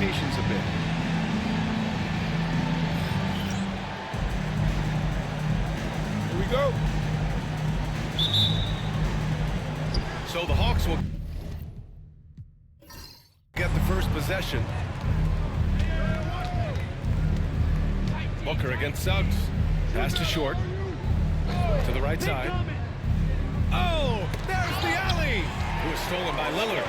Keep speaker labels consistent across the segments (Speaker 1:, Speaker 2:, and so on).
Speaker 1: expectations a bit.
Speaker 2: Here we go. So the Hawks will get the first possession. Booker against Suggs. Pass to short. To the right side. Oh, there's the alley. It was stolen by Lillard.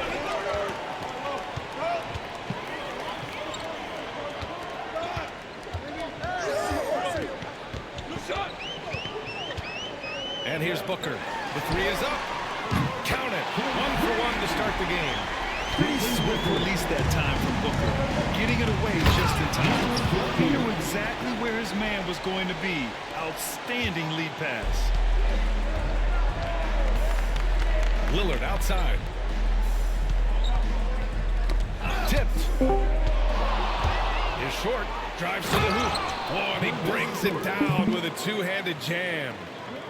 Speaker 2: And here's Booker. The three is up. Count it. 1 for 1 to start the game.
Speaker 1: Pretty swift release that time from Booker. Getting it away just in time. He knew exactly where his man was going to be. Outstanding lead pass.
Speaker 2: Lillard outside. Tipped. Is short. Drives to the hoop. Oh, and he brings it down with a two-handed jam.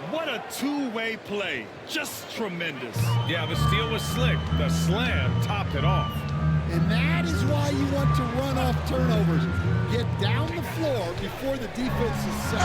Speaker 1: What a two-way play. Just tremendous.
Speaker 2: Yeah, the steal was slick. The slam topped it off.
Speaker 3: And that is why you want to run off turnovers. Get down the floor before the defense is set.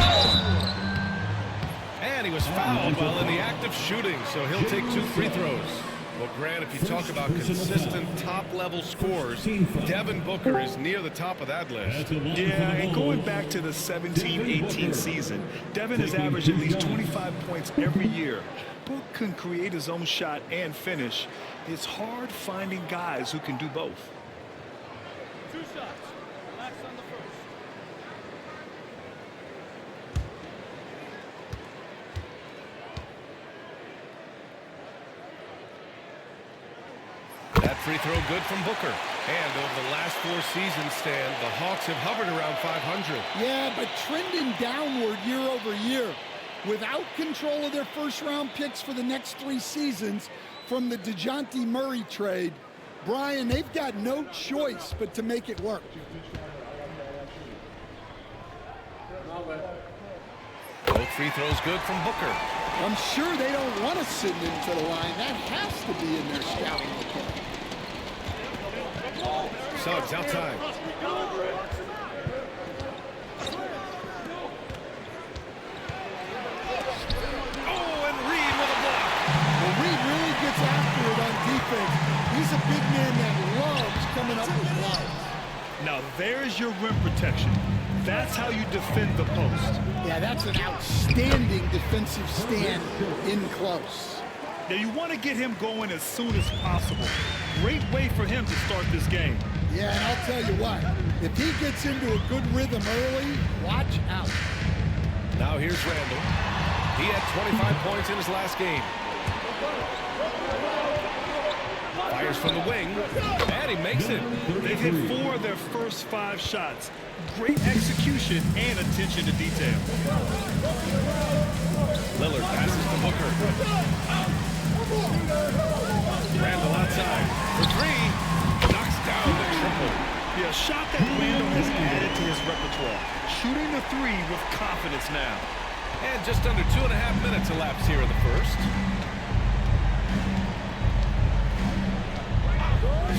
Speaker 2: And he was fouled while in the act of shooting, so he'll take 2 free throws. Well, Grant, if you talk about consistent top-level scores, Devin Booker is near the top of that list.
Speaker 1: Yeah, and going back to the 17-18 season, Devin has averaged at least 25 points every year. Book can create his own shot and finish. It's hard finding guys who can do both.
Speaker 4: 2 shots. Relax on the first.
Speaker 2: That free throw good from Booker. And over the last 4 seasons, Stan, the Hawks have hovered around 500.
Speaker 3: Yeah, but trending downward year over year. Without control of their first-round picks for the next 3 seasons from the DeJounte Murray trade, Brian, they've got no choice but to make it work.
Speaker 2: Both free throws good from Booker.
Speaker 3: I'm sure they don't want to send him to the line. That has to be in their scouting report.
Speaker 2: Suggs outside. Oh, and Reed with a block.
Speaker 3: Well, Reed really gets after it on defense. He's a big man that loves coming up with blocks.
Speaker 1: Now there's your rim protection. That's how you defend the post.
Speaker 3: Yeah, that's an outstanding defensive stand in close.
Speaker 1: Now you want to get him going as soon as possible. Great way for him to start this game.
Speaker 3: Yeah, and I'll tell you what, if he gets into a good rhythm early, watch out.
Speaker 2: Now here's Randall. He had 25 points in his last game. Fires from the wing, and he makes it.
Speaker 1: They've hit 4 of their first 5 shots. Great execution and attention to detail.
Speaker 2: Lillard passes to Booker. Randall outside for 3. Knocks down the triple.
Speaker 1: Yeah, a shot that Randall has added to his repertoire. Shooting the 3 with confidence now.
Speaker 2: And just under 2.5 minutes elapsed here in the first.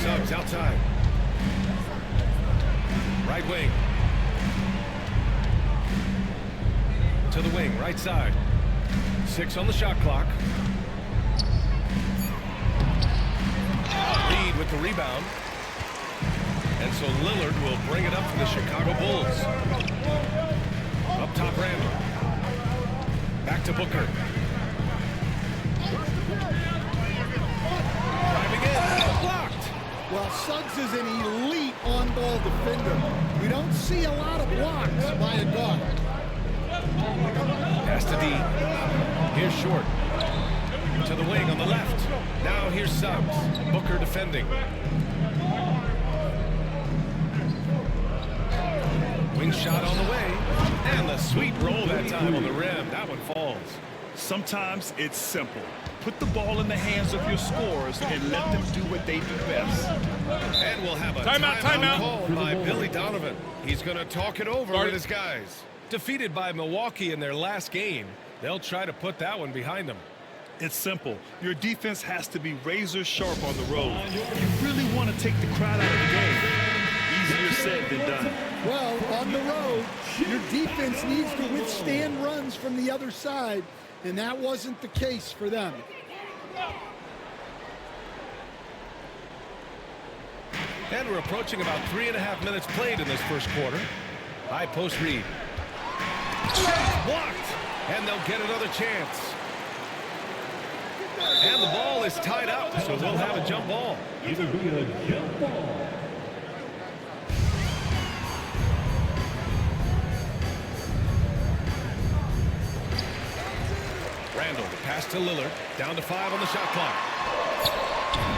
Speaker 2: Suggs outside. Right wing. To the wing, right side. 6 on the shot clock. Reed with the rebound. And so Lillard will bring it up for the Chicago Bulls. Up top, Randall. Back to Booker. Driving in, blocked.
Speaker 3: Well, Suggs is an elite on-ball defender. We don't see a lot of blocks by a guard.
Speaker 2: Pass to D. Here's Short. To the wing on the left. Now here's Suggs. Booker defending. Wing shot on the way. And the sweet roll that time on the rim. That one falls.
Speaker 1: Sometimes it's simple. Put the ball in the hands of your scorers and let them do what they do best.
Speaker 2: And we'll have a timeout called by Billy Donovan. He's going to talk it over with his guys. Defeated by Milwaukee in their last game, they'll try to put that one behind them.
Speaker 1: It's simple. Your defense has to be razor sharp on the road. You really want to take the crowd out of the game. easier said than done.
Speaker 3: Well, on the road, your defense needs to withstand runs from the other side, and that wasn't the case for them.
Speaker 2: And we're approaching about 3.5 minutes played in this first quarter. High post read. Blocked. And they'll get another chance. And the ball is tied up, so we'll have a jump ball.
Speaker 5: It'll be a jump ball.
Speaker 2: Randall, the pass to Lillard. Down to 5 on the shot clock.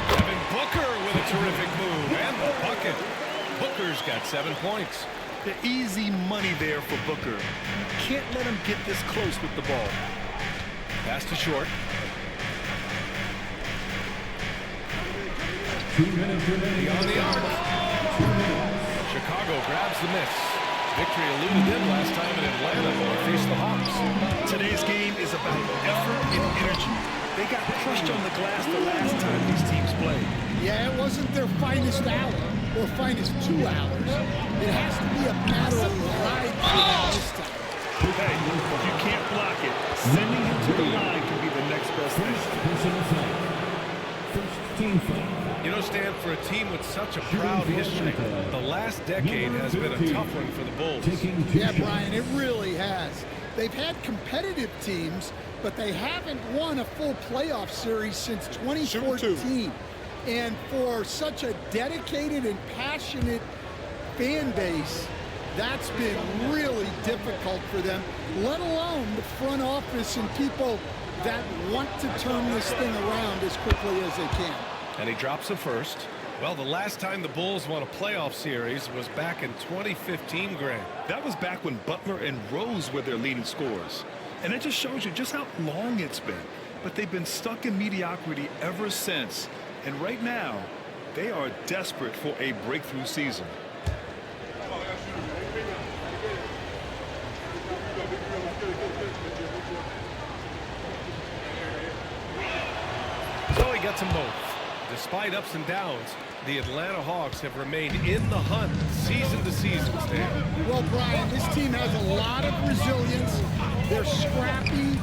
Speaker 2: Devin Booker with a terrific move. And the bucket. Booker's got 7 points.
Speaker 1: The easy money there for Booker. Can't let him get this close with the ball.
Speaker 2: Pass to Short.
Speaker 5: 2 minutes remaining
Speaker 2: On the arc. Chicago grabs the miss. Victory eluded them last time in Atlanta when they faced the Hawks.
Speaker 1: Today's game is about effort and energy. They got crushed on the glass the last time these teams played.
Speaker 3: Yeah, it wasn't their finest hour or finest 2 hours. It has to be a matter of pride for them this time.
Speaker 1: Hey, if you can't block it, sending him to the line can be the next best thing.
Speaker 5: personal foul. First team foul.
Speaker 2: You know, Stan, for a team with such a proud history, the last decade has been a tough one for the Bulls.
Speaker 3: Yeah, Brian, it really has. They've had competitive teams, but they haven't won a full playoff series since 2014. And for such a dedicated and passionate fan base, that's been really difficult for them, let alone the front office and people that want to turn this thing around as quickly as they can.
Speaker 2: And he drops a first. Well, the last time the Bulls won a playoff series was back in 2015, Grant.
Speaker 1: That was back when Butler and Rose were their leading scorers. And it just shows you just how long it's been. But they've been stuck in mediocrity ever since. And right now, they are desperate for a breakthrough season.
Speaker 2: So he gets them both. Despite ups and downs, the Atlanta Hawks have remained in the hunt season to season, Stan.
Speaker 3: Well, Brian, this team has a lot of resilience. They're scrappy,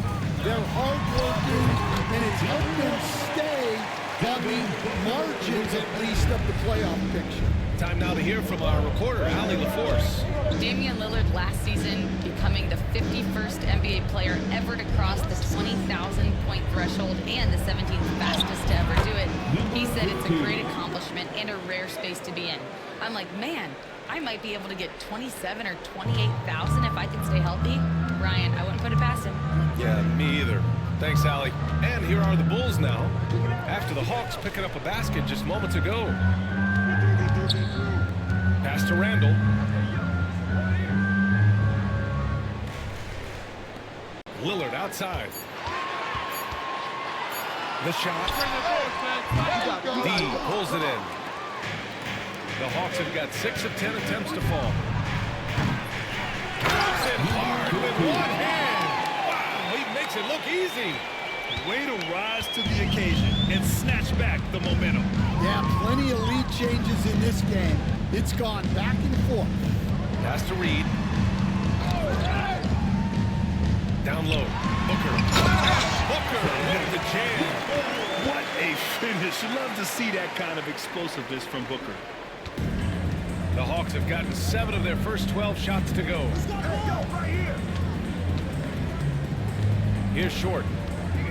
Speaker 3: they're hardworking, and it's helped them stay on the margins, at least, of the playoff picture.
Speaker 2: Time now to hear from our reporter, Allie LaForce.
Speaker 6: Damian Lillard last season becoming the 51st NBA player ever to cross the 20,000-point threshold and the 17th fastest to ever do it. He said it's a great accomplishment and a rare space to be in. I'm like, man, I might be able to get 27 or 28,000 if I could stay healthy. Brian, I wouldn't put it past him.
Speaker 2: Yeah, me either. Thanks, Allie. And here are the Bulls now, after the Hawks picking up a basket just moments ago. Pass to Randall. Lillard outside. The shot. D pulls it in. The Hawks have got 6 of 10 attempts to fall. Drops it hard with one hand. Wow, he makes it look easy.
Speaker 1: Way to rise to the occasion and snatch back the momentum.
Speaker 3: Yeah, plenty of lead changes in this game. It's gone back and forth.
Speaker 2: Pass to Reed. Down low. Booker. Booker with the jam.
Speaker 1: What a finish. You love to see that kind of explosiveness from Booker.
Speaker 2: The Hawks have gotten 7 of their first 12 shots to go. Here's Short.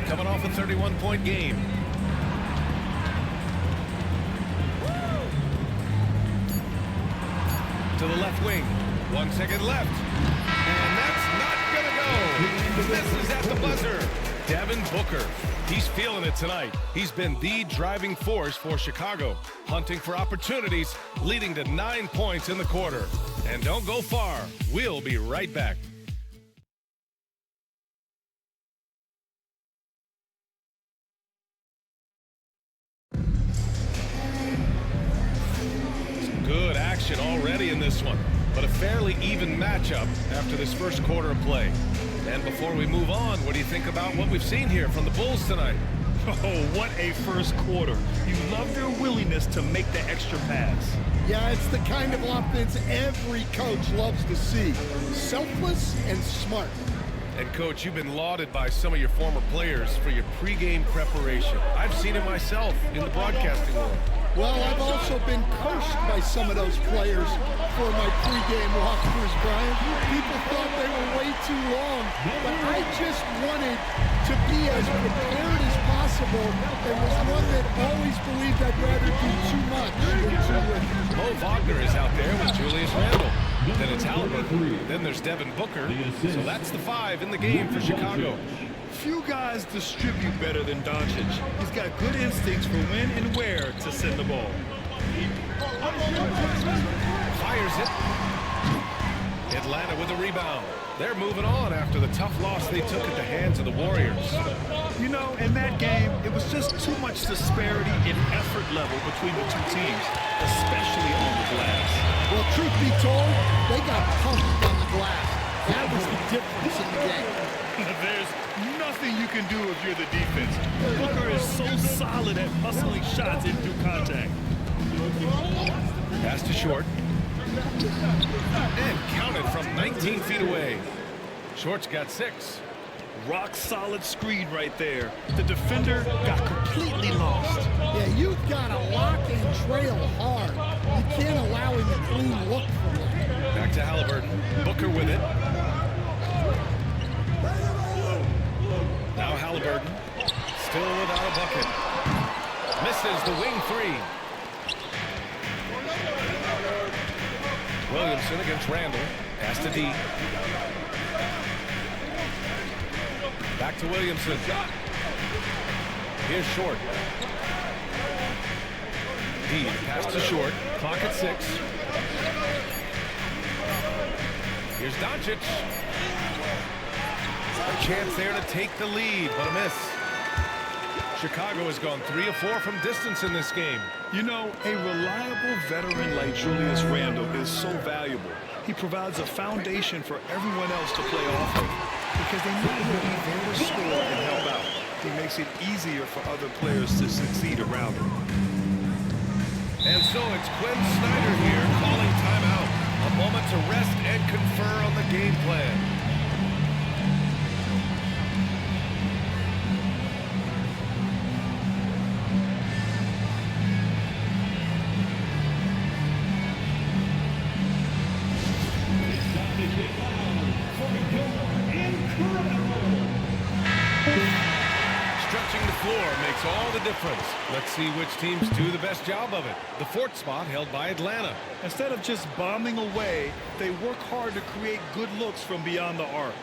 Speaker 2: Coming off a 31-point game. To the left wing. 1 second left. And that's not going to go. This is at the buzzer. Devin Booker. He's feeling it tonight. He's been the driving force for Chicago, hunting for opportunities, leading to 9 points in the quarter. And don't go far. We'll be right back. Good action already in this one, but a fairly even matchup after this first quarter of play. And before we move on, what do you think about what we've seen here from the Bulls tonight?
Speaker 1: Oh, what a first quarter. You love their willingness to make the extra pass.
Speaker 3: Yeah, it's the kind of offense every coach loves to see. Selfless and smart.
Speaker 2: And, Coach, you've been lauded by some of your former players for your pregame preparation. I've seen it myself in the broadcasting world.
Speaker 3: Well, I've also been cursed by some of those players for my pregame walkthroughs, Brian. People thought they were way too long, but I just wanted to be as prepared as possible and was one that always believed I'd rather do too much than too little.
Speaker 2: Mo Wagner is out there with Julius Randle. Then it's Halliburton. Then there's Devin Booker. So that's the 5 in the game for Chicago.
Speaker 1: Few guys distribute better than Doncic. He's got good instincts for when and where to send the ball.
Speaker 2: Fires it. Atlanta with the rebound. They're moving on after the tough loss they took at the hands of the Warriors.
Speaker 1: You know, in that game, it was just too much disparity in effort level between the two teams, especially on the glass.
Speaker 3: Well, truth be told, they got pumped on the glass. That was the difference in the game.
Speaker 1: There's nothing you can do if you're the defense. Booker is so solid at hustling shots into contact.
Speaker 2: Pass to Short. And counted from 19 feet away. Short's got 6.
Speaker 1: Rock solid screen right there. The defender got completely lost.
Speaker 3: Yeah, you've got to lock and trail hard. You can't allow him a clean look from that.
Speaker 2: Back to Halliburton. Booker with it. Now Halliburton. Still without a bucket. Misses the wing 3. Williamson against Randle. Pass to D. Back to Williamson. Here's Short. D. Pass to Short. Clock at 6. Here's Doncic. A chance there to take the lead, but a miss. Chicago has gone 3 of 4 from distance in this game.
Speaker 1: You know, a reliable veteran like Julius Randle is so valuable. He provides a foundation for everyone else to play off of because they know he'll be there to score and help out. He makes it easier for other players to succeed around him.
Speaker 2: And so it's Quinn Snyder here calling timeout. A moment to rest and confer on the game plan. Stretching the floor makes all the difference. Let's see which teams do the best job of it. The 4th spot held by Atlanta.
Speaker 1: Instead of just bombing away, they work hard to create good looks from beyond the arc.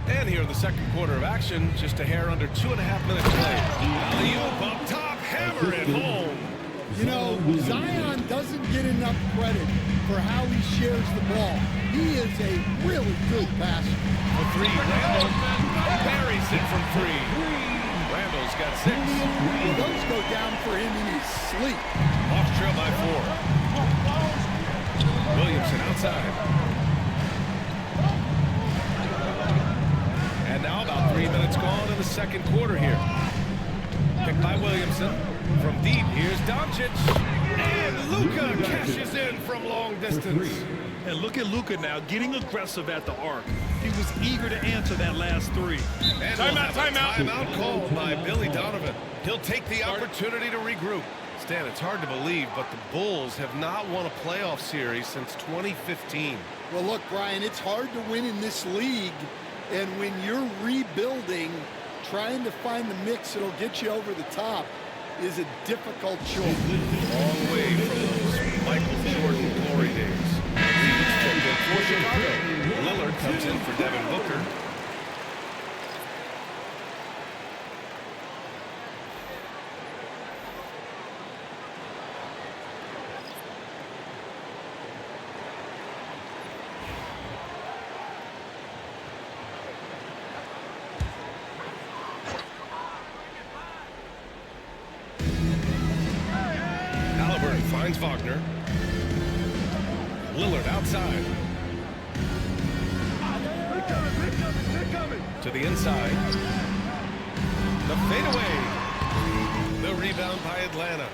Speaker 2: And here in the second quarter of action, just a hair under 2.5 minutes play. Alley-oop up top, hammer it home.
Speaker 3: You know, Zion doesn't get enough credit for how he shares the ball. He is a really good passer.
Speaker 2: For 3, Randle buries it from 3. Randle's got 6.
Speaker 3: Well, those go down for him in his sleep.
Speaker 2: Hawks trail by 4. Williamson outside. And now about 3 minutes gone in the second quarter here. Picked by Williamson. From deep, here's Doncic. And Luka cashes in from long distance.
Speaker 1: And look at Luka now getting aggressive at the arc. He was eager to answer that last 3.
Speaker 2: And timeout called by Billy Donovan. He'll take the opportunity to regroup. Stan, it's hard to believe, but the Bulls have not won a playoff series since 2015.
Speaker 3: Well, look, Brian, it's hard to win in this league. And when you're rebuilding, trying to find the mix that'll get you over the top is a difficult choice.
Speaker 2: Long way from those Michael Jordan glory days. He's checked in for Chicago. Lillard comes in for Devin Booker. Finds Wagner. Lillard outside. To the inside. The fadeaway. The rebound by Atlanta.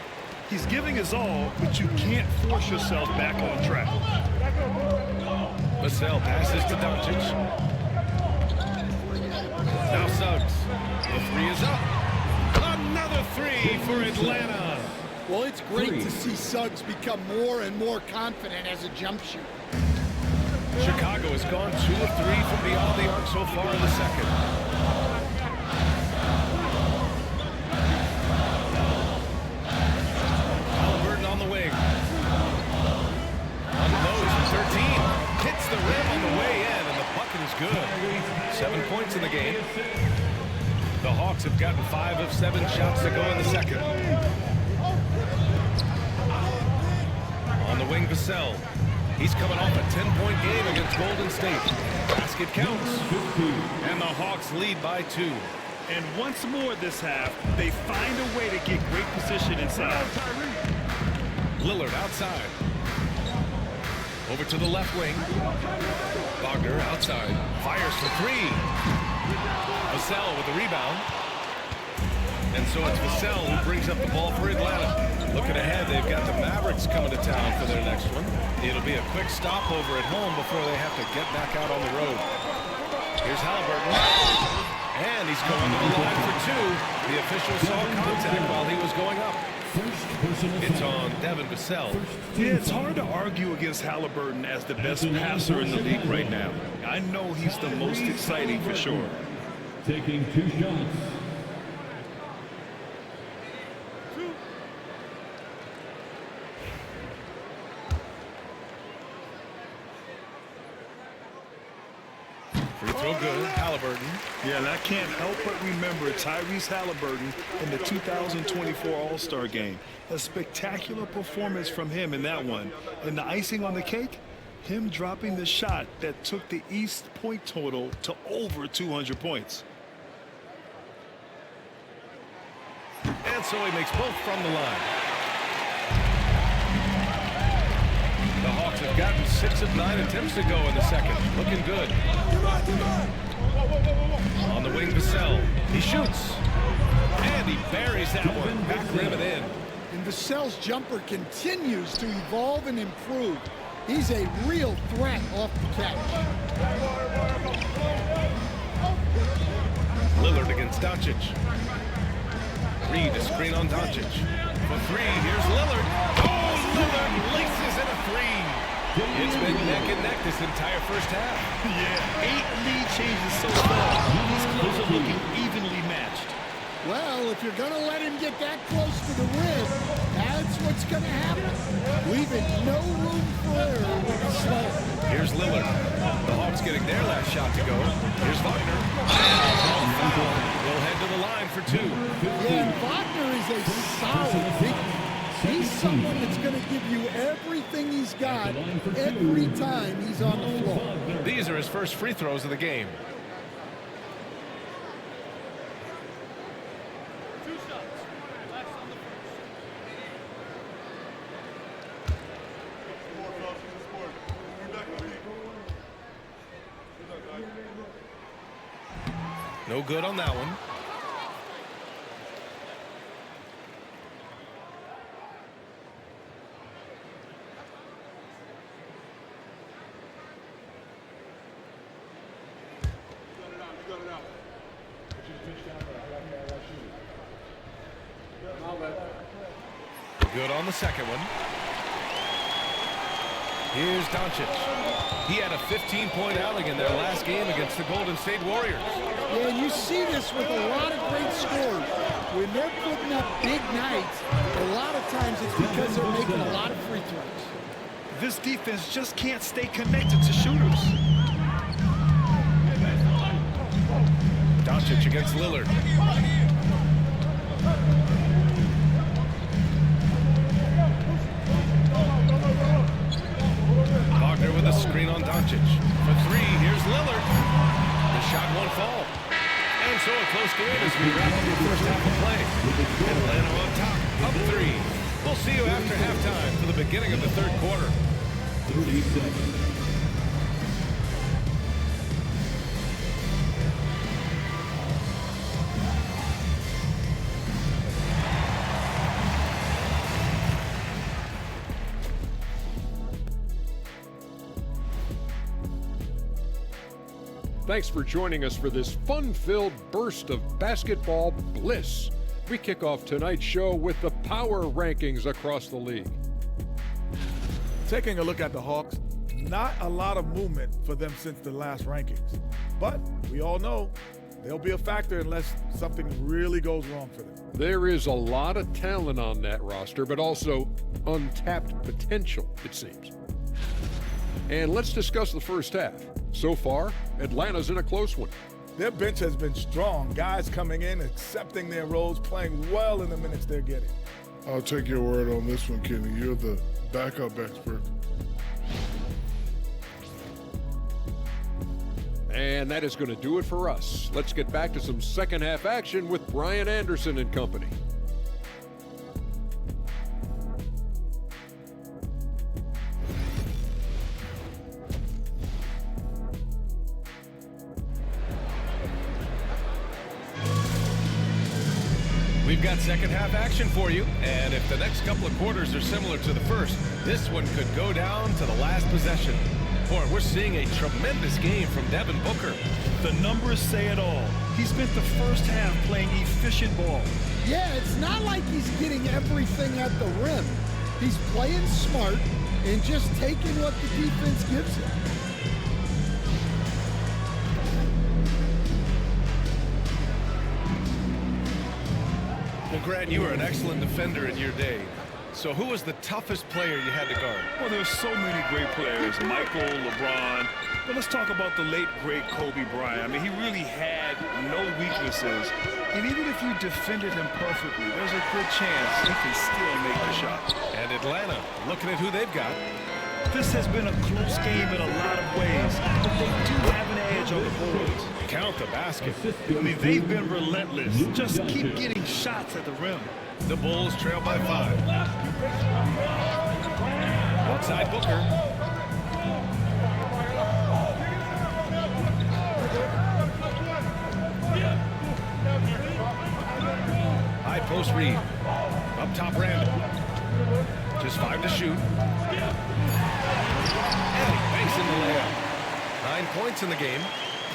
Speaker 1: He's giving his all, but you can't force yourself back on track.
Speaker 2: Vassell passes to Doncic. Now Suggs. The three is up. Another three for Atlanta.
Speaker 3: Well, it's great to see Suggs become more and more confident as a jump shooter.
Speaker 2: Chicago has gone 2 of 3 from beyond the arc so far in the second. Haliburton on the wing. Unloads for 13. Hits the rim on the way in, and the bucket is good. 7 points in the game. The Hawks have gotten 5 of 7 shots to go in the second. On the wing, Vassell. He's coming off a 10-point game against Golden State. Basket counts. And the Hawks lead by 2.
Speaker 1: And once more this half, they find a way to get great position inside.
Speaker 2: Lillard outside. Over to the left wing. Wagner outside. Fires for 3. Vassell with the rebound. And so it's Vassell who brings up the ball for Atlanta. Looking ahead, they've got the Mavericks coming to town for their next one. It'll be a quick stopover at home before they have to get back out on the road. Here's Haliburton. And he's going to the line for 2. The official saw contact while he was going up. It's on Devin Vassell.
Speaker 1: Yeah, it's hard to argue against Haliburton as the best passer in the league right now. I know he's the most exciting for sure.
Speaker 5: Taking 2 shots.
Speaker 2: Free throw good. Haliburton.
Speaker 1: Yeah, and I can't help but remember Tyrese Haliburton in the 2024 All-Star Game. A spectacular performance from him in that one. And the icing on the cake, him dropping the shot that took the East point total to over 200 points.
Speaker 2: And so he makes both from the line. The Hawks have gotten 6 of 9 attempts to go in the second. Looking good. On the wing, Vassell. He shoots. And he buries that one. Back rim and in.
Speaker 3: And Vassell's jumper continues to evolve and improve. He's a real threat off the catch.
Speaker 2: Lillard against Doncic. Reed a screen on Doncic. For 3, here's Lillard. Oh, Lillard laces in a 3. It's been neck and neck this entire first half.
Speaker 1: Yeah, 8 lead changes so far. These close are looking evenly matched.
Speaker 3: Well, if you're going to let him get that close to the rim, that's what's going to happen. Leaving no room for error with the Slayer.
Speaker 2: Here's Lillard. The Hawks getting their last shot to go. Here's Wagner. We'll head to the line for 2.
Speaker 3: Yeah, Wagner is a solid big. He's someone that's going to give you everything he's got every time he's on the floor.
Speaker 2: These are his first free throws of the game.
Speaker 4: 2 shots. Last on the first.
Speaker 2: No good on that one. Good on the second one. Here's Doncic. He had a 15-point outing in their last game against the Golden State Warriors.
Speaker 3: Yeah, and you see this with a lot of great scores. When they're putting up big nights, a lot of times it's because they're making a lot of free throws.
Speaker 1: This defense just can't stay connected to shooters.
Speaker 2: Doncic against Lillard. Wagner with a screen on Doncic. For 3, here's Lillard. The shot won't fall. And so a close game as we wrap up the first half of play. Atlanta on top, up 3. We'll see you after halftime for the beginning of the third quarter.
Speaker 5: 30 seconds.
Speaker 7: Thanks for joining us for this fun-filled burst of basketball bliss. We kick off tonight's show with the power rankings across the league.
Speaker 8: Taking a look at the Hawks, not a lot of movement for them since the last rankings. But we all know they'll be a factor unless something really goes wrong for them.
Speaker 7: There is a lot of talent on that roster, but also untapped potential, it seems. And let's discuss the first half. So far, Atlanta's in a close one.
Speaker 8: Their bench has been strong. Guys coming in, accepting their roles, playing well in the minutes they're getting.
Speaker 9: I'll take your word on this one, Kenny. You're the backup expert.
Speaker 7: And that is going to do it for us. Let's get back to some second half action with Brian Anderson and company.
Speaker 2: We've got second half action for you, and if the next couple of quarters are similar to the first, this one could go down to the last possession. Boy, we're seeing a tremendous game from Devin Booker.
Speaker 1: The numbers say it all. He spent the first half playing efficient ball.
Speaker 3: Yeah, it's not like he's getting everything at the rim. He's playing smart and just taking what the defense gives him.
Speaker 2: Well, Grant, you were an excellent defender in your day. So who was the toughest player you had to guard?
Speaker 1: Well, there's so many great players, Michael, LeBron. But let's talk about the late, great Kobe Bryant. I mean, he really had no weaknesses. And even if you defended him perfectly, there's a good chance he can still make the shot.
Speaker 2: And Atlanta, looking at who they've got.
Speaker 1: This has been a close game in a lot of ways, but they do have an edge on the boards.
Speaker 2: Count the basket.
Speaker 1: I mean, they've been relentless. Just keep getting shots at the rim.
Speaker 2: The Bulls trail by 5. Outside Booker. High post read. Up top Randall. Just 5 to shoot. And he banks in the layup. 9 points in the game.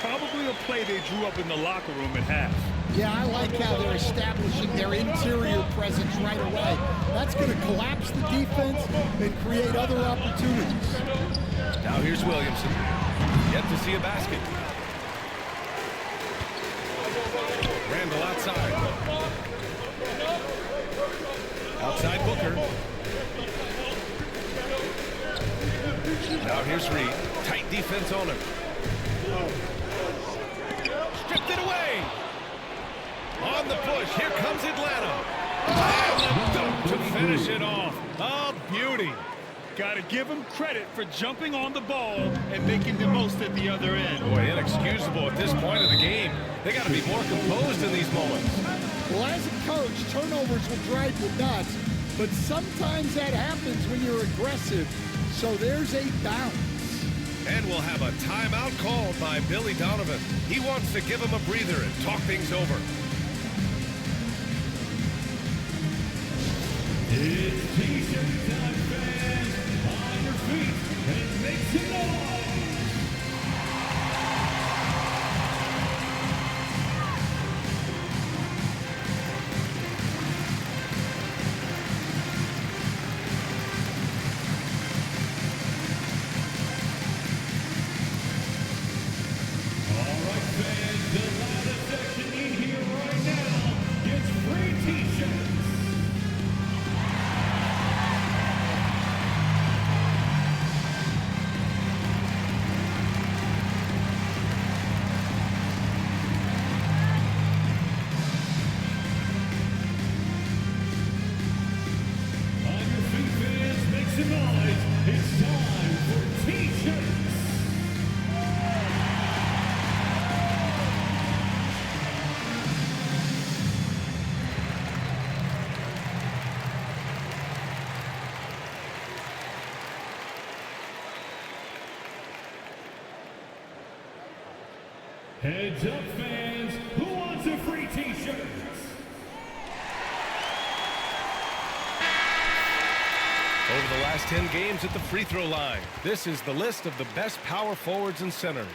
Speaker 1: Probably a play they drew up in the locker room at half.
Speaker 3: Yeah, I like how they're establishing their interior presence right away. That's going to collapse the defense and create other opportunities.
Speaker 2: Now here's Williamson. Yet to see a basket. Randall outside. Outside Booker. Now here's Reed. Tight defense on him. Stripped it away. On the push. Here comes Atlanta. And the dunk to finish it off. A beauty.
Speaker 1: Got to give him credit for jumping on the ball and making the most at the other end.
Speaker 2: Boy, inexcusable at this point of the game. They got to be more composed in these moments.
Speaker 3: Well, as a coach, turnovers will drive you nuts, but sometimes that happens when you're aggressive. So there's a bounce.
Speaker 2: And we'll have a timeout called by Billy Donovan. He wants to give him a breather and talk things over.
Speaker 5: It's T-shirt time, fans. On your feet and make some noise. All right, fans, the loudest section in here right now gets free T-shirts. Heads up, fans. Who wants a free t-shirt?
Speaker 2: Over the last 10 games at the free throw line, this is the list of the best power forwards and centers.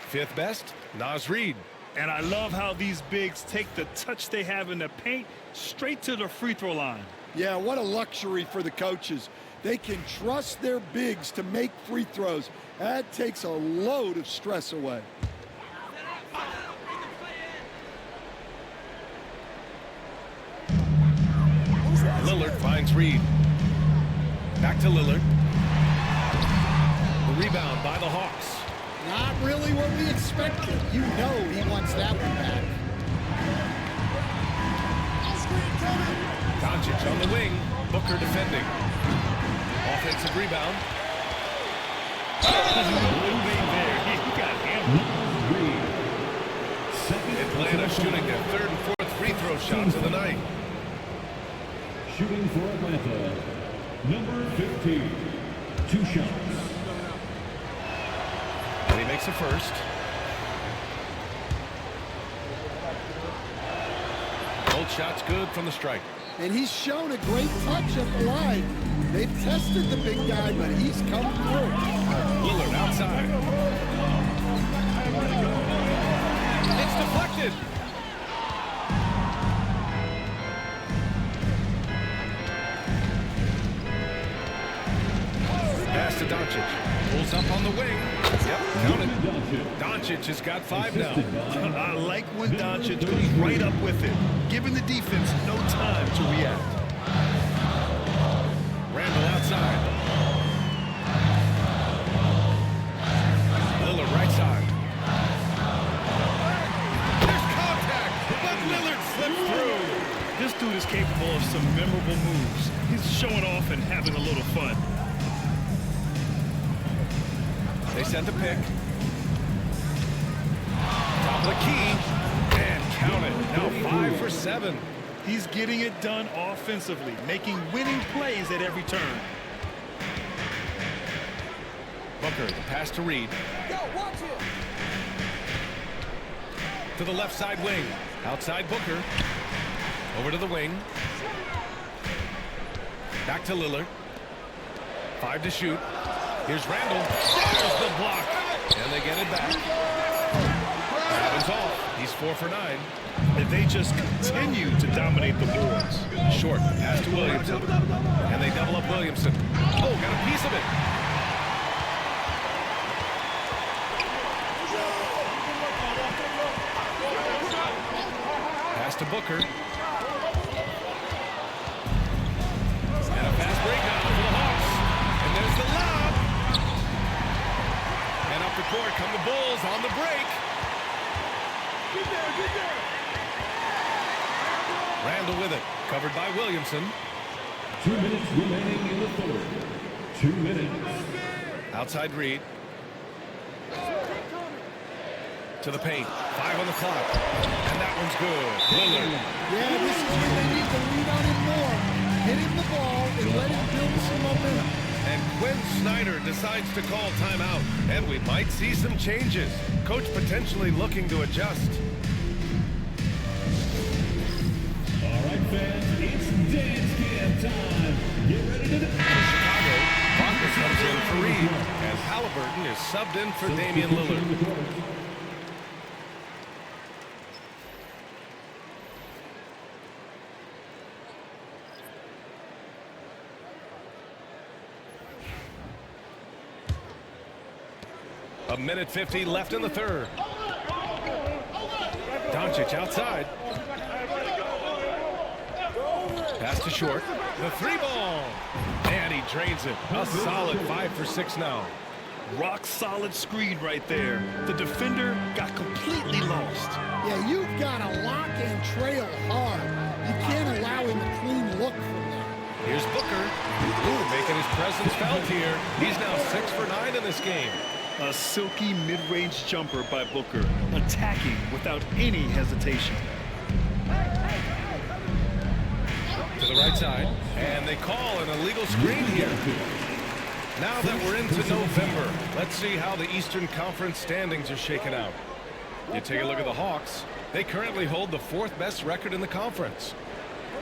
Speaker 2: Fifth best, Naz Reid.
Speaker 1: And I love how these bigs take the touch they have in the paint straight to the free throw line.
Speaker 3: Yeah, what a luxury for the coaches. They can trust their bigs to make free throws. That takes a load of stress away.
Speaker 2: Lillard finds Reid. Back to Lillard. The rebound by the Hawks.
Speaker 3: Not really what we expected. You know he wants that one back.
Speaker 2: Doncic on the wing. Booker defending. Offensive rebound. Atlanta shooting their third and fourth free throw shots of the night.
Speaker 5: Shooting for Atlanta, number 15. 2 shots.
Speaker 2: And he makes a first. Both shots good from the stripe.
Speaker 3: And he's shown a great touch at the line. They've tested the big guy, but he's come through.
Speaker 2: Lillard outside. It's deflected. Pass to Doncic. Pulls up on the wing. Yep, count it. Doncic has got 5 now.
Speaker 1: I like when Doncic goes right up with it, giving the defense no time to react.
Speaker 2: Randall outside. Lillard right side. There's contact, but Lillard slips through.
Speaker 1: This dude is capable of some memorable moves. He's showing off and having a little fun.
Speaker 2: They sent a pick. Top of the key. And count it. Now 5 for 7.
Speaker 1: He's getting it done offensively, making winning plays at every turn.
Speaker 2: Booker, the pass to Reid. To the left side wing. Outside Booker. Over to the wing. Back to Lillard. 5 to shoot. Here's Randall. There's the block. And they get it back. Robbins off. He's 4 for 9.
Speaker 1: And they just continue to dominate the boards.
Speaker 2: Short. Pass to Williamson. And they double up Williamson. Oh, got a piece of it. Pass to Booker. And a fast breakdown for the Hawks. And there's the lob. And up the court come the Bulls on the break. Get there. Randall with it. Covered by Williamson.
Speaker 5: 2 minutes remaining in the third. 2 minutes.
Speaker 2: Outside Reid. To the paint. 5 on the clock. And that one's good. Lillard.
Speaker 3: Yeah, this is when they need to lean on him more. Hit him the ball and let him build some momentum.
Speaker 2: And Quinn Snyder decides to call timeout. And we might see some changes. Coach potentially looking to adjust.
Speaker 5: All right, fans, it's dance cam time. Get ready to dance.
Speaker 2: Chicago. Parker comes in for Reid. And Halliburton is subbed in for Damian Lillard. A minute 50 left in the third. Doncic outside. Pass to Short. The 3-ball. And he drains it. A solid 5 for 6 now.
Speaker 1: Rock solid screen right there. The defender got completely lost.
Speaker 3: Yeah, you've got to lock and trail hard. You can't allow him a clean look from there.
Speaker 2: Here's Booker. Ooh, making his presence felt here. He's now 6 for 9 in this game.
Speaker 1: A silky mid-range jumper by Booker, attacking without any hesitation.
Speaker 2: To the right side, and they call an illegal screen here. Now that we're into November, let's see how the Eastern Conference standings are shaken out. You take a look at the Hawks. They currently hold the 4th best record in the conference.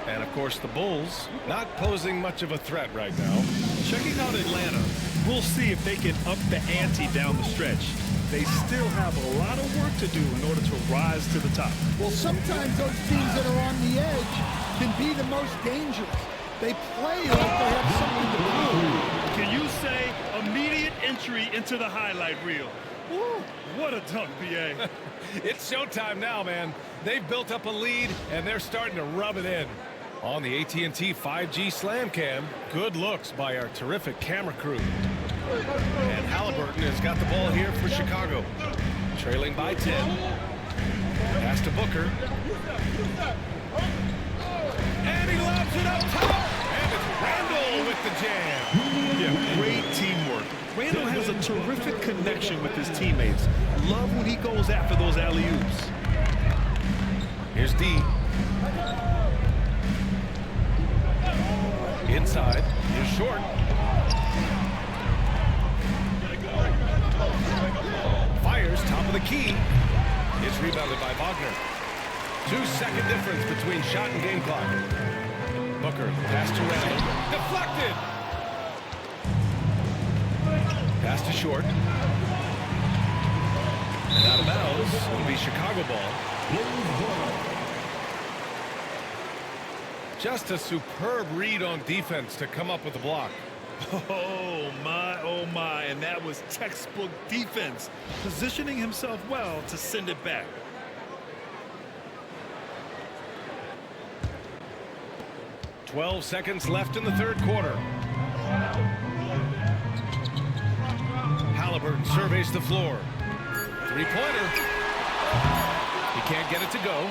Speaker 2: And of course the Bulls not posing much of a threat right now.
Speaker 1: Checking out Atlanta, we'll see if they can up the ante down the stretch. They still have a lot of work to do in order to rise to the top.
Speaker 3: Well, sometimes those teams that are on the edge can be the most dangerous. They play like they have something to prove.
Speaker 1: Can you say immediate entry into the highlight reel? Woo, what a dunk, B.A.
Speaker 2: It's showtime now, man. They've built up a lead, and they're starting to rub it in. On the AT&T 5G Slam Cam, good looks by our terrific camera crew. And Halliburton has got the ball here for Chicago. Trailing by 10. Pass to Booker. And he lobs it up top. And it's Randall with the jam.
Speaker 1: Yeah, great teamwork. Randall has a terrific connection with his teammates. Love when he goes after those alley-oops.
Speaker 2: Here's D. Inside. Here's Short. Fires top of the key. It's rebounded by Wagner. 2-second difference between shot and game clock. Booker, pass to Randall. Deflected! Pass to Short. And out of bounds. It'll be Chicago ball. Just a superb read on defense to come up with the block.
Speaker 1: Oh my, and that was textbook defense, positioning himself well to send it back.
Speaker 2: .12 seconds left in the 3rd quarter. Halliburton surveys the floor. 3-pointer. He can't get it to go.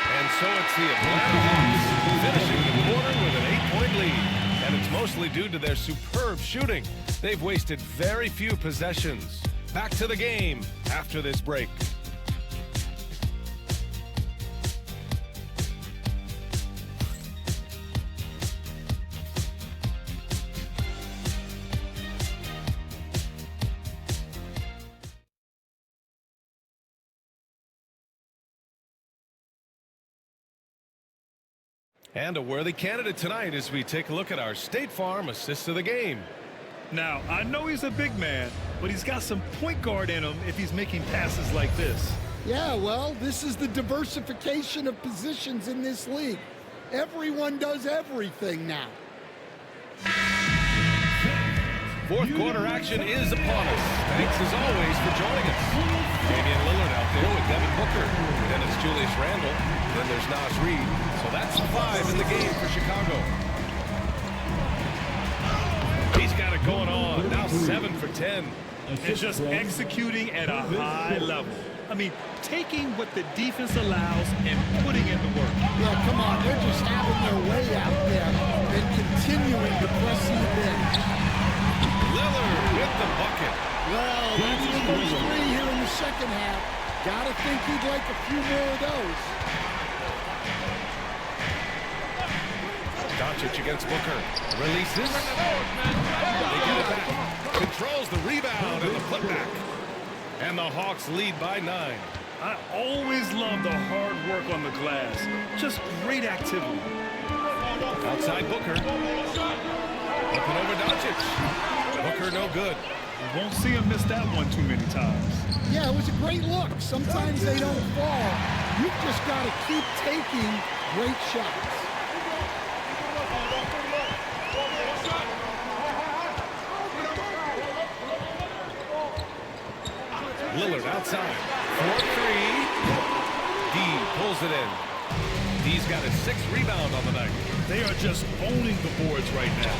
Speaker 2: And so it's the Atlanta Hawks finishing the quarter with an 8-point lead. And it's mostly due to their superb shooting. They've wasted very few possessions. Back to the game after this break. And a worthy candidate tonight as we take a look at our State Farm assist of the game.
Speaker 1: Now, I know he's a big man, but he's got some point guard in him if he's making passes like this.
Speaker 3: Yeah, well, this is the diversification of positions in this league. Everyone does everything now.
Speaker 2: 4th quarter action is upon us. Thanks as always for joining us. Damian Lillard out there with Devin Booker. Then it's Julius Randle. Then there's Naz Reid. So that's 5 in the game for Chicago. He's got it going on. Now 7 for 10.
Speaker 1: And just executing at a high level. I mean, taking what the defense allows and putting in the work.
Speaker 3: Yeah, come on. They're just having their way out there and continuing to press the bench.
Speaker 2: Lillard with the bucket.
Speaker 3: Well, that's the first 3 here in the second half. Gotta think he'd like a few more of those.
Speaker 2: Doncic against Booker. Releases. They get it back. Controls the rebound and the putback. And the Hawks lead by 9.
Speaker 1: I always love the hard work on the glass. Just great activity.
Speaker 2: Outside Booker. Looking over Doncic. Booker no good.
Speaker 1: You won't see him miss that one too many times.
Speaker 3: Yeah, it was a great look. Sometimes they don't fall. You've just got to keep taking great shots.
Speaker 2: Lillard outside. 4-3. D pulls it in. D's got his 6th rebound on the night.
Speaker 1: They are just owning the boards right now.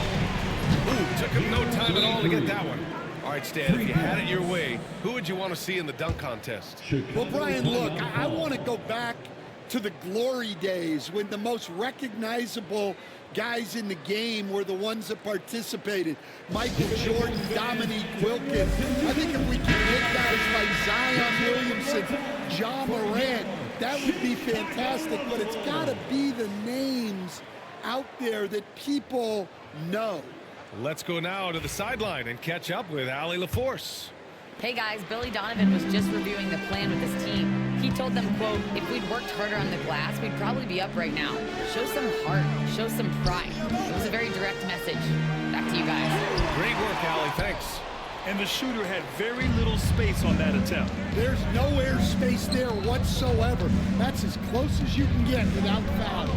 Speaker 2: Ooh, took him no time at all to get that one. All right, Stan, if you had it your way, who would you want to see in the dunk contest?
Speaker 3: Well, Brian, look, I want to go back to the glory days when the most recognizable guys in the game were the ones that participated. Michael Jordan, Dominique Wilkins. I think if we can get guys like Zion Williamson, Ja Morant, that would be fantastic. But it's got to be the names out there that people know.
Speaker 2: Let's go now to the sideline and catch up with Allie LaForce.
Speaker 6: Hey guys, Billy Donovan was just reviewing the plan with his team. He told them, quote, if we'd worked harder on the glass, we'd probably be up right now. Show some heart, show some pride. It was a very direct message. Back to you guys.
Speaker 2: Great work, Allie. Thanks.
Speaker 1: And the shooter had very little space on that attempt.
Speaker 3: There's no air space there whatsoever. That's as close as you can get without foul.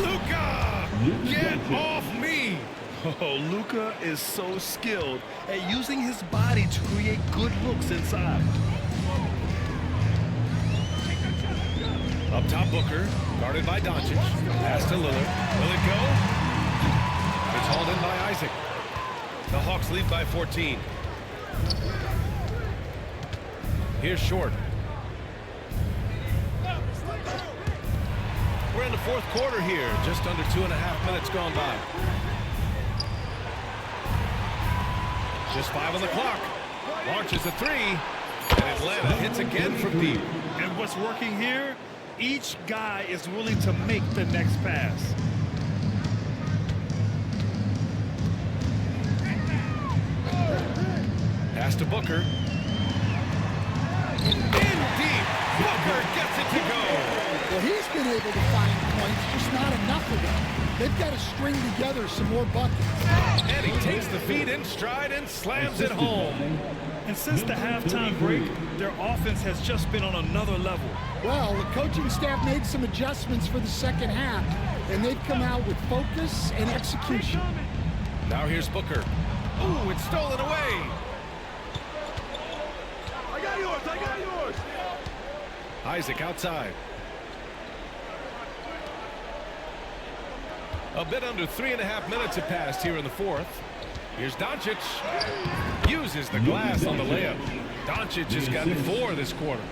Speaker 2: Luka! Get off me!
Speaker 1: Oh, Luka is so skilled at using his body to create good looks inside.
Speaker 2: Up top, Booker, guarded by Doncic. Pass to Lillard. Will it go? It's hauled in by Isaac. The Hawks lead by 14. Here's Short. We're in the fourth quarter here. Just under 2.5 minutes gone by. Just 5 on the clock. Launches a three. And Atlanta hits again from deep.
Speaker 1: And what's working here? Each guy is willing to make the next pass.
Speaker 2: Pass to Booker. In deep. Booker gets it to go.
Speaker 3: Well, he's been able to find points, just not enough of them. They've got to string together some more buckets.
Speaker 2: And he takes the feed in stride and slams it home.
Speaker 1: And since the halftime break, their offense has just been on another level.
Speaker 3: Well, the coaching staff made some adjustments for the second half, and they've come out with focus and execution.
Speaker 2: Now here's Booker. Ooh, it's stolen away.
Speaker 8: I got yours.
Speaker 2: Isaac outside. A bit under 3.5 minutes have passed here in the fourth. Here's Doncic. Uses the glass on the layup. Doncic has gotten 4 this quarter.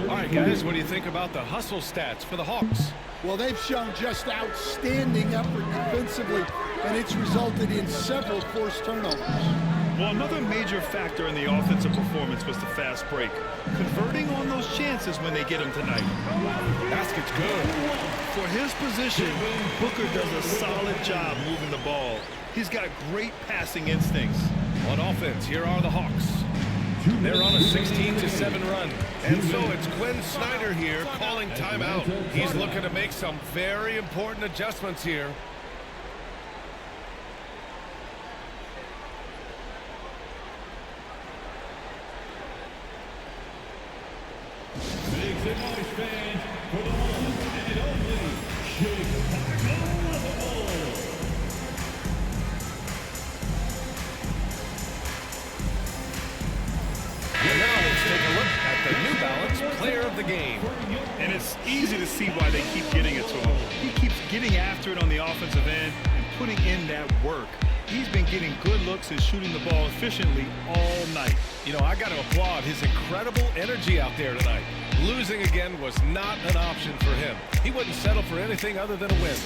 Speaker 2: All right, guys, what do you think about the hustle stats for the Hawks?
Speaker 3: Well, they've shown just outstanding effort defensively, and it's resulted in several forced turnovers.
Speaker 1: Well, another major factor in the offensive performance was the fast break. Converting on those chances when they get them tonight.
Speaker 2: Basket's good.
Speaker 1: For his position, Booker does a solid job moving the ball. He's got great passing instincts.
Speaker 2: On offense, here are the Hawks. They're on a 16-7 run. And so it's Quinn Snyder here calling timeout. He's looking to make some very important adjustments here.
Speaker 5: Make some noise, fans, for the one and only Chicago Bulls.
Speaker 2: And now let's take a look at the New Balance Player of the Game.
Speaker 1: And it's easy to see why they keep getting it to him. He keeps getting after it on the offensive end and putting in that work. He's been getting good looks and shooting the ball efficiently all night.
Speaker 2: You know, I got to applaud his incredible energy out there tonight. Losing again was not an option for him. He wouldn't settle for anything other than a win.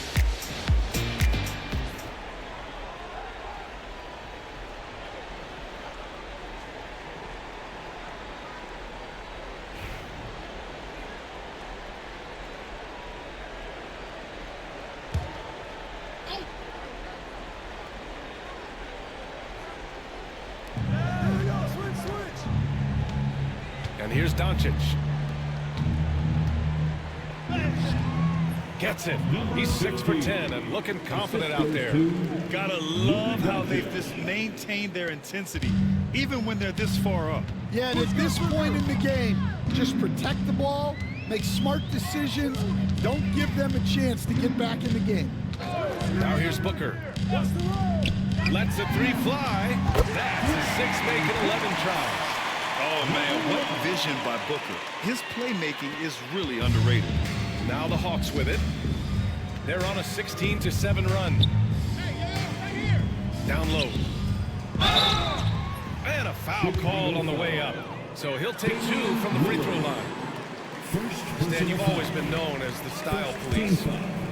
Speaker 2: And here's Doncic. Gets it. He's 6 for 10 and looking confident out there.
Speaker 1: Gotta love how they've just maintained their intensity, even when they're this far up.
Speaker 3: Yeah, and at this point in the game, just protect the ball, make smart decisions, don't give them a chance to get back in the game.
Speaker 2: Now here's Booker. Lets the three fly. That's his 6th make in 11 tries.
Speaker 1: Oh, man, what vision by Booker. His playmaking is really underrated.
Speaker 2: Now the Hawks with it. They're on a 16-7 run. Down low. And a foul called on the way up. So he'll take 2 from the free throw line. Stan, you've always been known as the style police.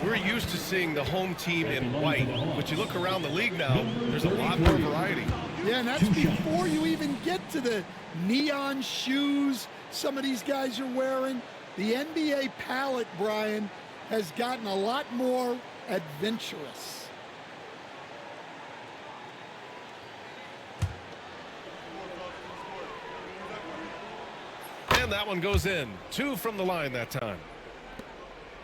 Speaker 2: We're used to seeing the home team in white, but you look around the league now, there's a lot more variety.
Speaker 3: Yeah, and that's before you even get to the neon shoes some of these guys are wearing. The NBA palette, Brian, has gotten a lot more adventurous.
Speaker 2: And that one goes in. 2 from the line that time.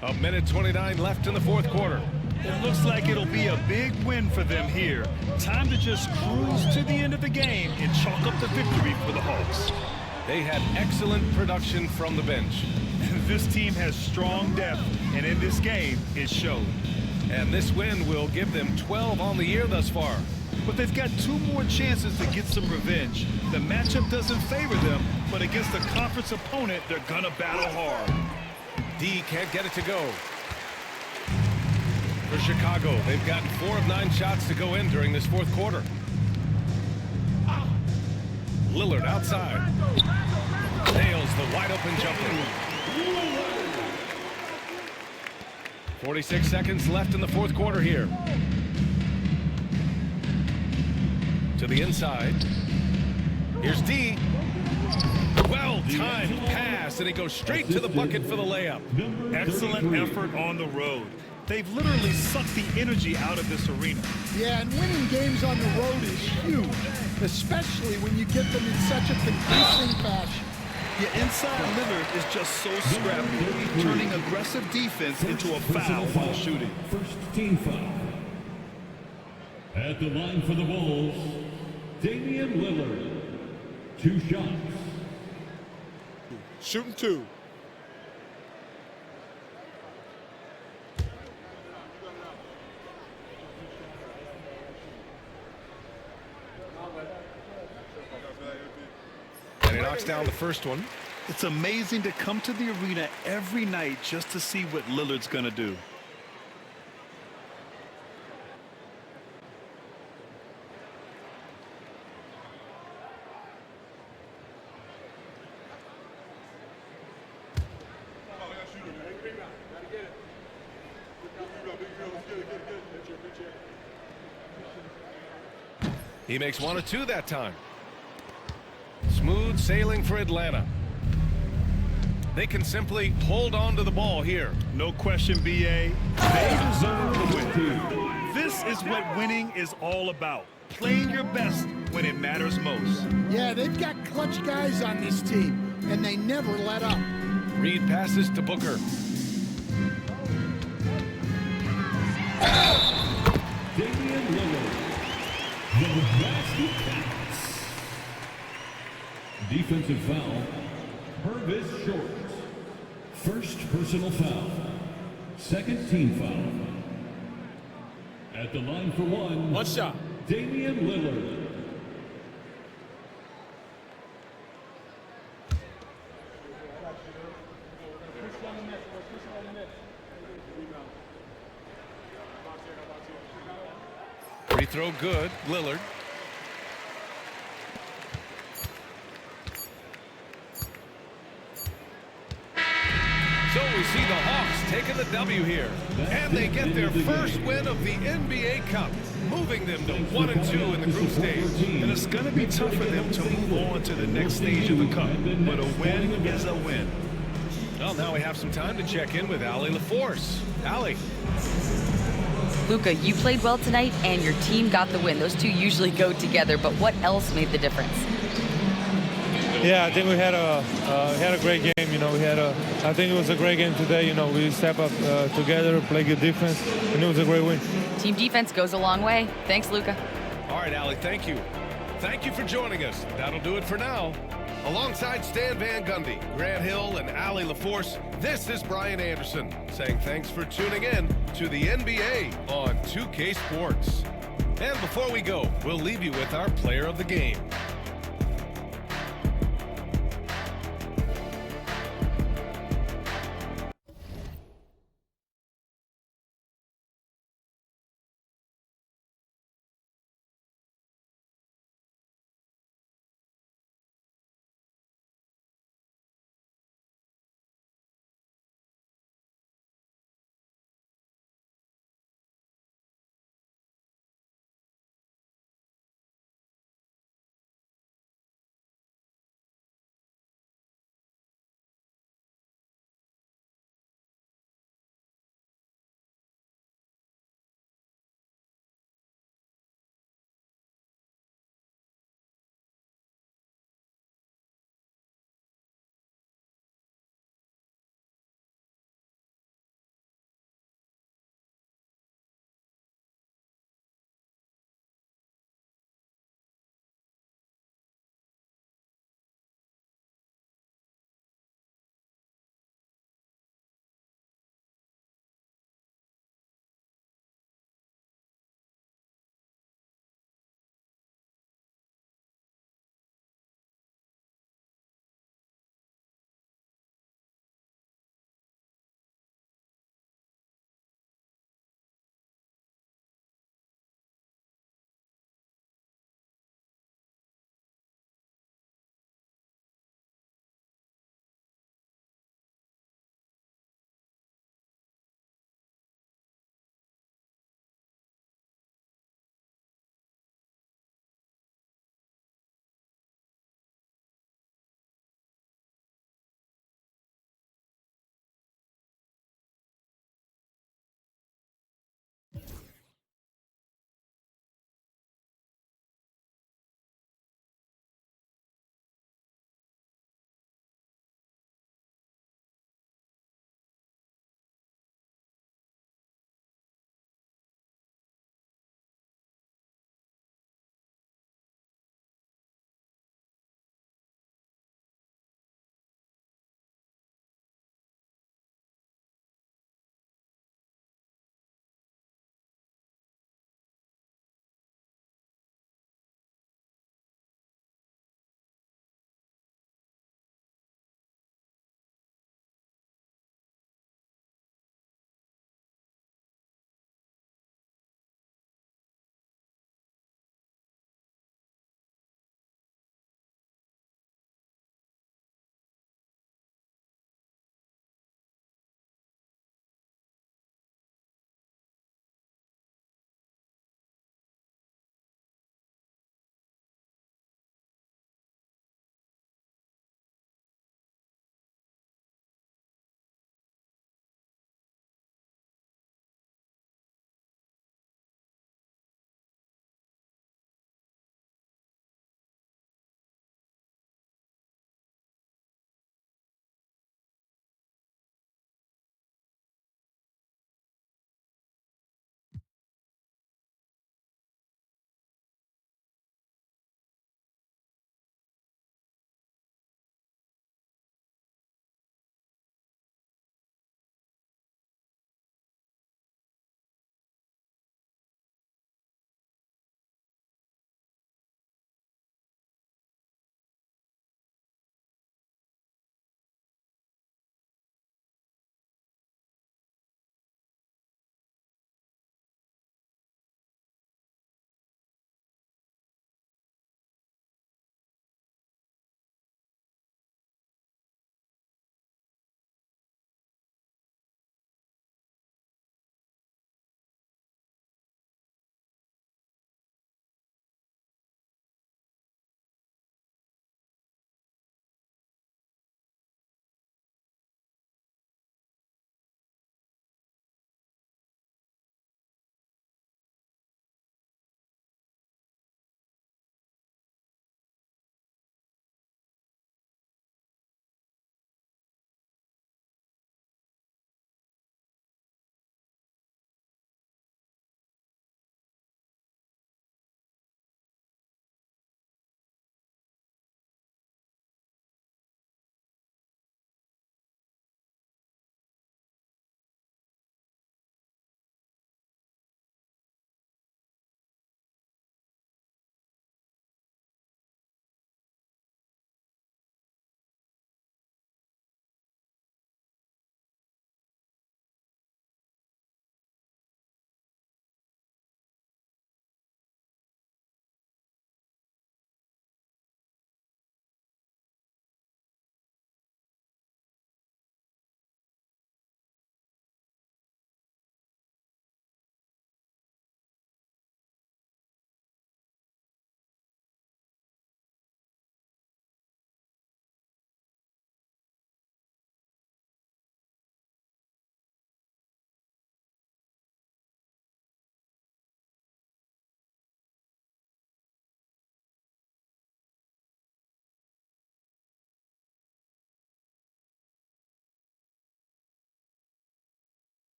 Speaker 2: 1:29 left in the fourth quarter.
Speaker 1: It looks like it'll be a big win for them here. Time to just cruise to the end of the game and chalk up the victory for the Hawks.
Speaker 2: They had excellent production from the bench.
Speaker 1: This team has strong depth, and in this game, it showed.
Speaker 2: And this win will give them 12 on the year thus far.
Speaker 1: But they've got 2 more chances to get some revenge. The matchup doesn't favor them, but against a conference opponent, they're gonna battle hard.
Speaker 2: D can't get it to go. For Chicago, they've gotten 4 of 9 shots to go in during this fourth quarter. Lillard outside. Nails the wide open jumper. 46 seconds left in the fourth quarter here. To the inside. Here's D. Well-timed pass, and he goes straight to the bucket for the layup.
Speaker 1: Excellent effort on the road. They've literally sucked the energy out of this arena.
Speaker 3: Yeah, and winning games on the road is huge, especially when you get them in such a convincing fashion.
Speaker 1: Yeah, inside Lillard is just so scrappy, turning aggressive defense into a foul while shooting.
Speaker 5: First team foul. At the line for the Bulls, Damian Lillard. 2 shots.
Speaker 9: Shooting 2.
Speaker 2: And he knocks down the first one.
Speaker 1: It's amazing to come to the arena every night just to see what Lillard's gonna do.
Speaker 2: He makes 1 of 2 that time. Smooth sailing for Atlanta. They can simply hold on to the ball here.
Speaker 1: No question, BA. They deserve the win. This is what winning is all about. Playing your best when it matters most.
Speaker 3: Yeah, they've got clutch guys on this team, and they never let up.
Speaker 2: Reed passes to Booker.
Speaker 5: Damian Lillard. The basket counts. Defensive foul. Purvis Short. First personal foul. Second team foul. At the line for 1.
Speaker 8: 1 shot.
Speaker 5: Damian Lillard.
Speaker 2: Free throw good. Lillard. So we see the Hawks taking the W here. And they get their first win of the NBA Cup, moving them to 1-2 in the group stage.
Speaker 1: And it's going to be tough for them to move on to the next stage of the Cup. But a win is a win.
Speaker 2: Well, now we have some time to check in with Allie LaForce. Allie.
Speaker 6: Luka, you played well tonight, and your team got the win. Those two usually go together, but what else made the difference?
Speaker 10: Yeah, I think we had a great game. You know, I think it was a great game today. You know, we step up together, play good defense, and it was a great win.
Speaker 6: Team defense goes a long way. Thanks, Luka.
Speaker 2: All right, Allie, thank you. Thank you for joining us. That'll do it for now. Alongside Stan Van Gundy, Grant Hill, and Allie LaForce, this is Brian Anderson saying thanks for tuning in to the NBA on 2K Sports. And before we go, we'll leave you with our player of the game.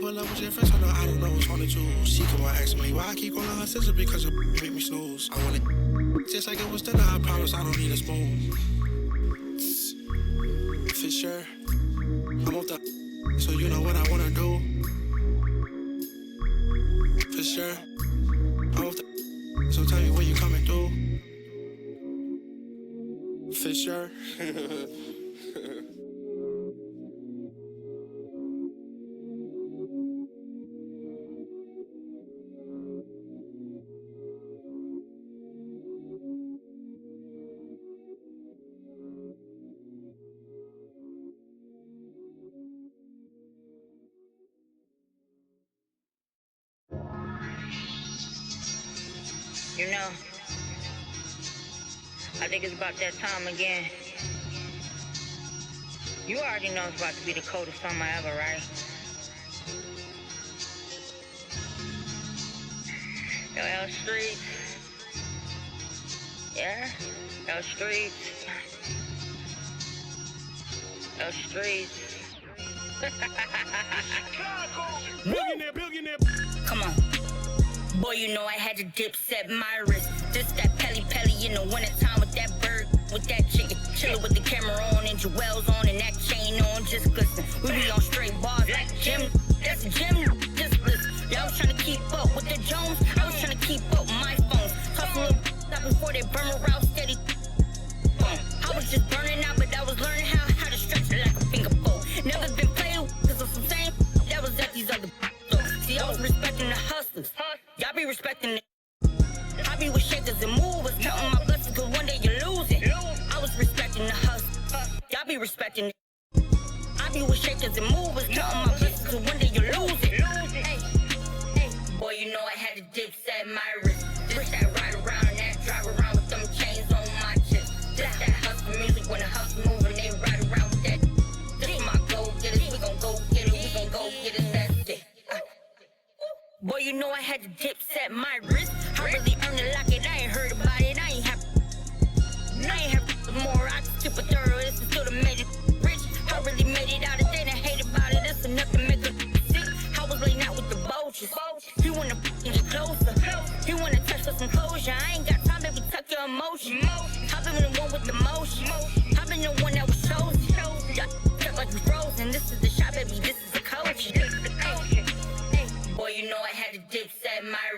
Speaker 11: never love was different, so no, I don't know what's on the choose. She come on asking me why I keep calling her sister because it make me snooze. I want it just like it was dinner, I promise I don't need a spoon. For sure, I'm off the so you know what I wanna do. For sure, I'm off the so tell me when you coming through. For sure.
Speaker 12: You know, I think it's about that time again. You already know it's about to be the coldest summer ever, right? Yo, L Streets. Yeah? L Streets. L Streets.
Speaker 4: Billionaire.
Speaker 12: Come on. Boy, you know I had to dip, set my wrist. This that Pelly in the wintertime with that bird, with that chicken. Chillin' with the camera on and jewels on and that chain on, just glisten. We be on straight bars like Jim. That's a gym, just listen. Y'all was trying to keep up with the Jones. I was trying to keep up with my phones. Toss a little out before they burn around steady. I was just burning out, but I was learning how to stretch it like a finger pole. Never been played with, cause of some same that was at these other. See, I was respecting the hustlers. Y'all be respecting it. I be with shakers and movers, counting my blessings, cause one day you lose it. I was respecting the hustle. Y'all be respecting it. I be with shakers and movers, counting my blessings, cause one day you lose it. Hey, boy, you know I had to dip, set my wrist. This that ride around, that drive around with them chains on my chest. This that hustle music, when the hustle moving, they ride around with that. This my go getters, we gon' go get it, we gon' go get it, that's it. Boy, you know I had to dip, set my wrist. I really earned it, lock it, I ain't heard about it, I ain't have more, I just skip a thorough, this is still the made it rich. I really made it out, if they didn't hate about it, that's enough to make a sick. I was laying out with the vultures. He wanna get closer, he wanna touch for some closure. I ain't got time, baby, tuck your emotion. I've been the one with the motion, I've been the one that was chosen. Y'all stuck like we frozen, this is the shot, baby, this is the coach. Boy, you know I had to dip, set my